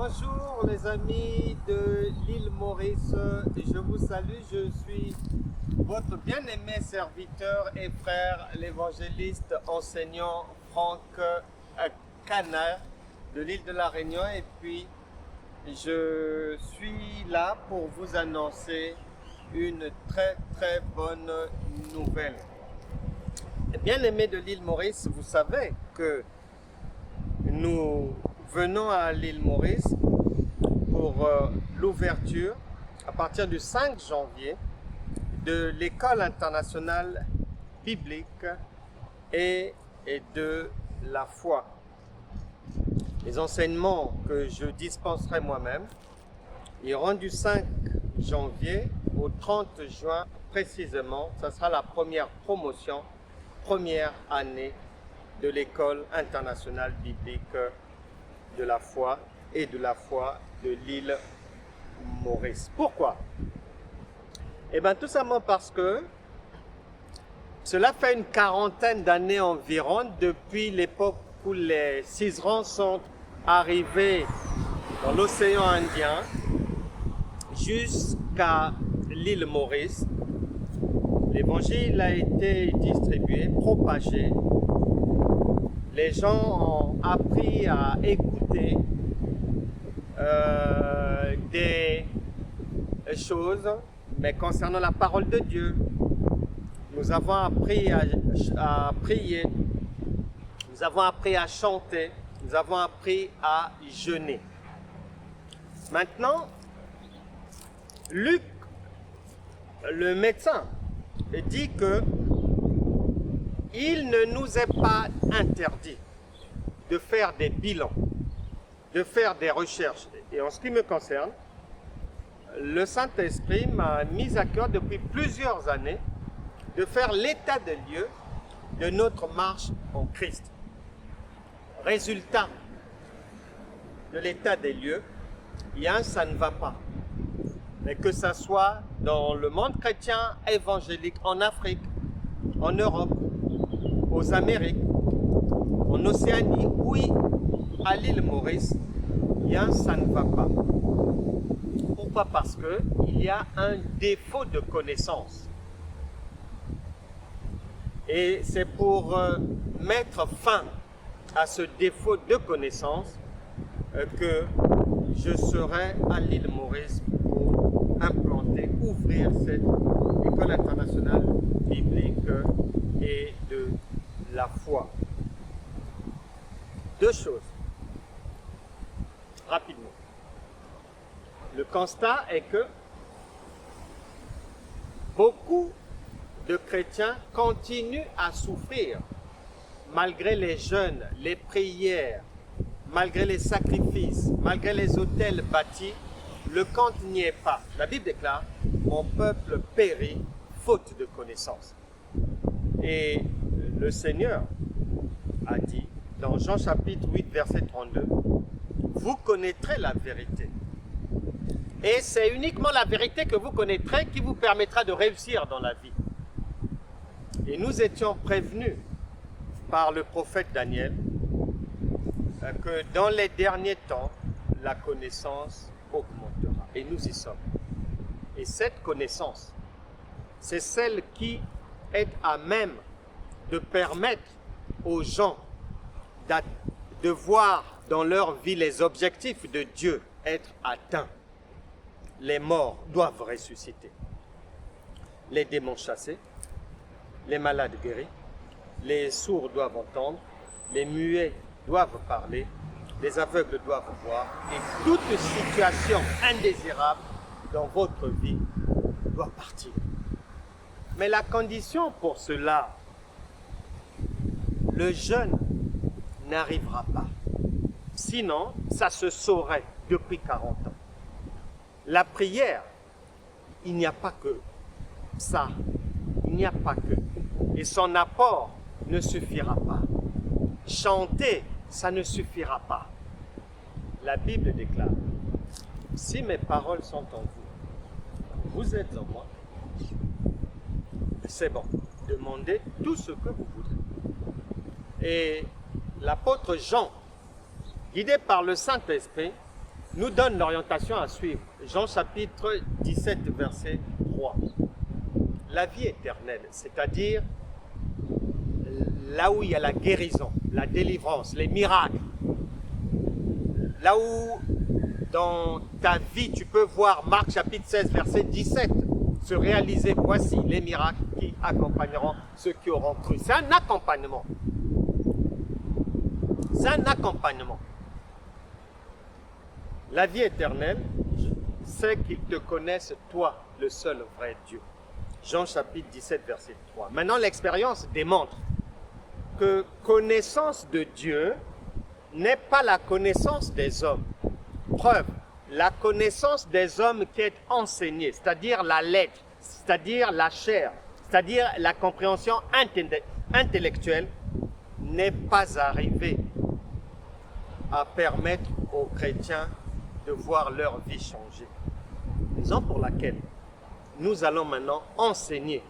Bonjour les amis de l'île Maurice, je vous salue, je suis votre bien-aimé serviteur et frère, l'évangéliste enseignant Franck Cana de l'île de la Réunion, et puis je suis là pour vous annoncer une très bonne nouvelle. Bien-aimés de l'île Maurice, vous savez que nous venons à l'île Maurice pour l'ouverture à partir du 5 janvier de l'école internationale biblique et de la foi. Les enseignements que je dispenserai moi-même iront du 5 janvier au 30 juin précisément. Ça sera la première promotion, première année de l'école internationale biblique de la foi et de la foi de l'île Maurice. Pourquoi? Eh bien, tout simplement parce que cela fait une quarantaine d'années environ depuis l'époque où les Cicerons sont arrivés dans l'océan Indien jusqu'à l'île Maurice. L'évangile a été distribué, propagé. Les gens ont appris à écouter des choses, mais concernant la parole de Dieu, nous avons appris à prier, nous avons appris à chanter, nous avons appris à jeûner. Maintenant, Luc, le médecin, dit que il ne nous est pas interdit de faire des bilans, de faire des recherches. Et en ce qui me concerne, le Saint-Esprit m'a mis à cœur depuis plusieurs années de faire l'état des lieux de notre marche en Christ. Résultat de l'état des lieux, ça ne va pas. Mais que ce soit dans le monde chrétien évangélique, en Afrique, en Europe, aux Amériques, en Océanie, oui, à l'île Maurice, ça ne va pas. Pourquoi? Parce qu'il y a un défaut de connaissance. Et c'est pour mettre fin à ce défaut de connaissance que je serai à l'île Maurice pour implanter, ouvrir cette école internationale biblique et de la foi. Deux choses, rapidement. Le constat est que beaucoup de chrétiens continuent à souffrir malgré les jeûnes, les prières, malgré les sacrifices, malgré les autels bâtis. Le compte n'y est pas. La Bible déclare « Mon peuple périt faute de connaissance ». Et le Seigneur a dit dans Jean chapitre 8 verset 32, « Vous connaîtrez la vérité. » Et c'est uniquement la vérité que vous connaîtrez qui vous permettra de réussir dans la vie. Et nous étions prévenus par le prophète Daniel que dans les derniers temps, la connaissance augmentera. Et nous y sommes. Et cette connaissance, c'est celle qui est à même de permettre aux gens de voir dans leur vie les objectifs de Dieu être atteints. Les morts doivent ressusciter, les démons chassés, les malades guéris, les sourds doivent entendre, les muets doivent parler, les aveugles doivent voir, et toute situation indésirable dans votre vie doit partir. Mais la condition pour cela, le jeûne n'arrivera pas. Sinon, ça se saurait depuis 40 ans. La prière, il n'y a pas que ça. Il n'y a pas que. Et son apport ne suffira pas. Chanter, ça ne suffira pas. La Bible déclare, si mes paroles sont en vous, vous êtes en moi, c'est bon. Demandez tout ce que vous voudrez. Et l'apôtre Jean, guidé par le Saint-Esprit, nous donne l'orientation à suivre. Jean chapitre 17, verset 3. La vie éternelle, c'est-à-dire là où il y a la guérison, la délivrance, les miracles, là où dans ta vie tu peux voir Marc chapitre 16, verset 17 se réaliser, voici les miracles qui accompagneront ceux qui auront cru. C'est un accompagnement. C'est un accompagnement. La vie éternelle, c'est qu'ils te connaissent, toi, le seul vrai Dieu. Jean chapitre 17, verset 3. Maintenant, l'expérience démontre que connaissance de Dieu n'est pas la connaissance des hommes. Preuve, la connaissance des hommes qui est enseignée, c'est-à-dire la lettre, c'est-à-dire la chair, c'est-à-dire la compréhension intellectuelle, n'est pas arrivée à permettre aux chrétiens de voir leur vie changer. Raison pour laquelle nous allons maintenant enseigner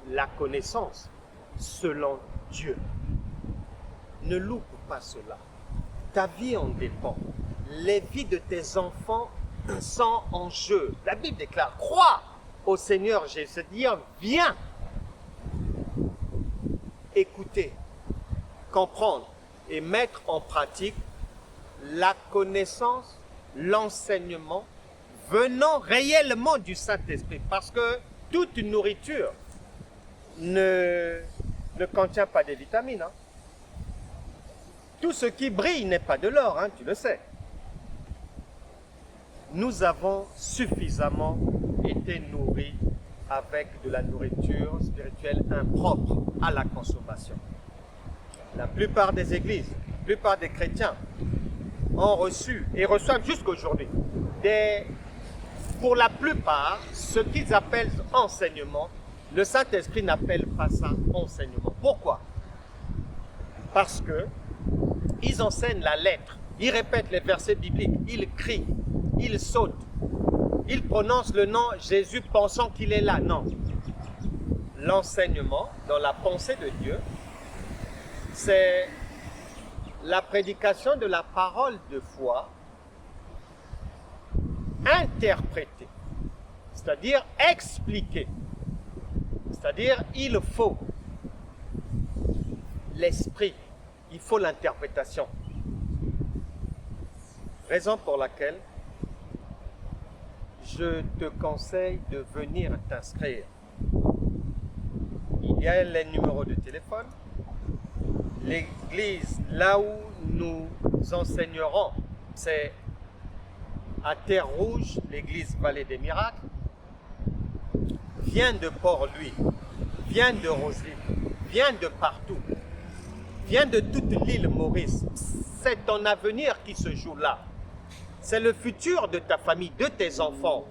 la connaissance selon Dieu. Ne loupe pas cela. Ta vie en dépend. Les vies de tes enfants sont en jeu. La Bible déclare, crois au Seigneur Jésus, c'est-à-dire viens écouter, comprendre et mettre en pratique la connaissance, l'enseignement venant réellement du Saint-Esprit. Parce que toute nourriture ne contient pas de vitamines. Hein. Tout ce qui brille n'est pas de l'or, hein, tu le sais. Nous avons suffisamment été nourris avec de la nourriture spirituelle impropre à la consommation. La plupart des églises, la plupart des chrétiens ont reçu et reçoivent jusqu'aujourd'hui pour la plupart, ce qu'ils appellent enseignement, le Saint-Esprit n'appelle pas ça enseignement. Pourquoi? Parce que ils enseignent la lettre, ils répètent les versets bibliques, ils crient, ils sautent, ils prononcent le nom Jésus pensant qu'il est là. Non. L'enseignement dans la pensée de Dieu, c'est la prédication de la parole de foi interprétée, c'est-à-dire expliquée. C'est-à-dire, il faut l'esprit, il faut l'interprétation. Raison pour laquelle je te conseille de venir t'inscrire. Il y a les numéros de téléphone. L'église, là où nous enseignerons, c'est à Terre-Rouge, l'église Vallée des Miracles. Viens de Port-Louis, viens de Roseville, viens de partout, viens de toute l'île Maurice. C'est ton avenir qui se joue là. C'est le futur de ta famille, de tes enfants.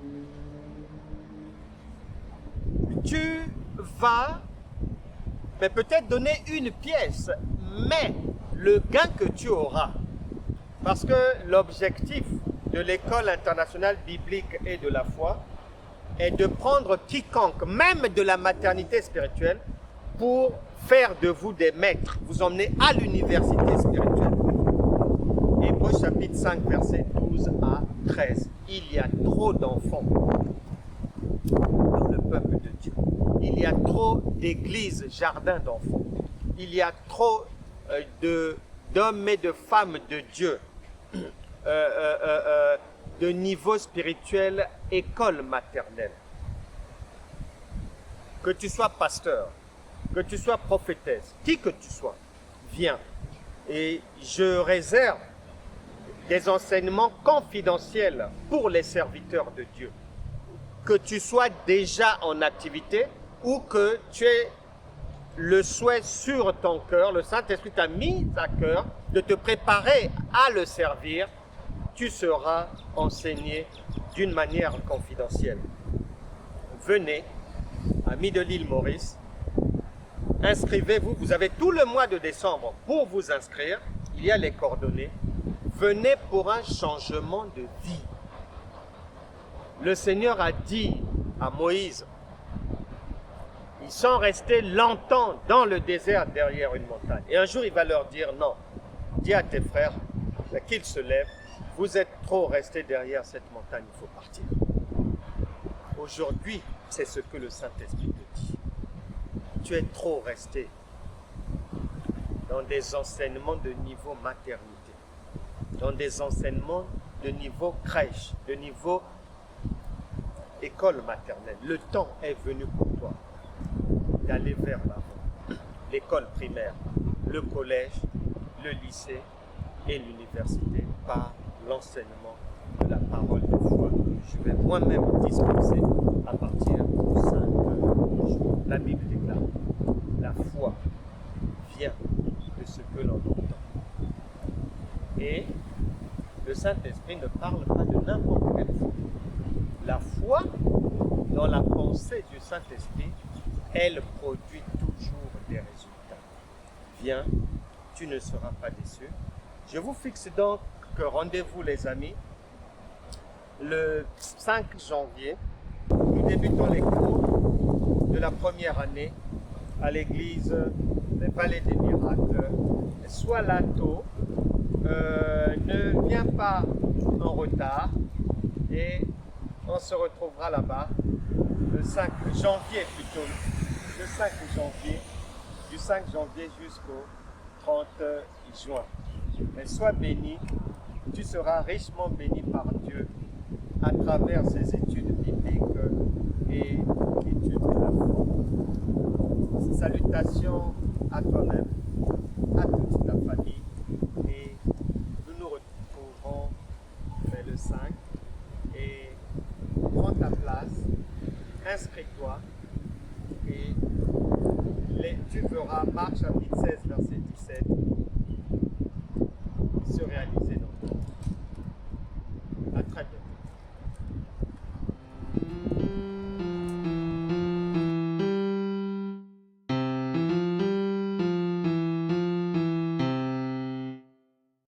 Tu vas peut-être donner une pièce, mais le gain que tu auras, parce que l'objectif de l'école internationale biblique et de la foi est de prendre quiconque, même de la maternité spirituelle, pour faire de vous des maîtres, vous emmener à l'université spirituelle. Hébreux chapitre 5, verset 12 à 13. Il y a trop d'enfants dans le peuple de Dieu. Il y a trop d'églises, jardins d'enfants. Il y a trop d'hommes et de femmes de Dieu, de niveau spirituel, école maternelle. Que tu sois pasteur, que tu sois prophétesse, qui que tu sois, viens. Et je réserve des enseignements confidentiels pour les serviteurs de Dieu. Que tu sois déjà en activité ou que tu aies le souhait sur ton cœur, le Saint-Esprit t'a mis à cœur de te préparer à le servir, tu seras enseigné d'une manière confidentielle. Venez, amis de l'île Maurice, inscrivez-vous, vous avez tout le mois de décembre pour vous inscrire, il y a les coordonnées. Venez pour un changement de vie. Le Seigneur a dit à Moïse, ils sont restés longtemps dans le désert derrière une montagne. Et un jour, il va leur dire, non, dis à tes frères qu'ils se lèvent, Vous êtes trop resté derrière cette montagne, il faut partir. Aujourd'hui, c'est ce que le Saint-Esprit te dit. Tu es trop resté dans des enseignements de niveau maternité, dans des enseignements de niveau crèche, de niveau école maternelle. Le temps est venu pour toi d'aller vers l'avant. L'école primaire, le collège, le lycée et l'université par l'enseignement de la parole de foi. Je vais moi-même dispenser à partir du 5 jours. La Bible déclare, la foi vient de ce que l'on entend. Et le Saint-Esprit ne parle pas de n'importe quelle foi. La foi, dans la pensée du Saint-Esprit, elle produit toujours des résultats. Viens, tu ne seras pas déçu. Je vous fixe donc rendez-vous les amis, le 5 janvier, nous débutons les cours de la première année à l'église des Vallées des Miracles. Sois là tôt, ne viens pas en retard et on se retrouvera là-bas le 5 janvier plutôt, le 5 janvier, du 5 janvier jusqu'au 30 juin. Mais sois béni, tu seras richement béni par Dieu à travers ces études bibliques et études de la foi. Salutations à toi-même, à toute ta famille et nous nous retrouverons vers le 5 et prends ta place, inscris-toi et tu verras Marc chapitre 16 verset 17 se réaliser dans ton. À très bientôt.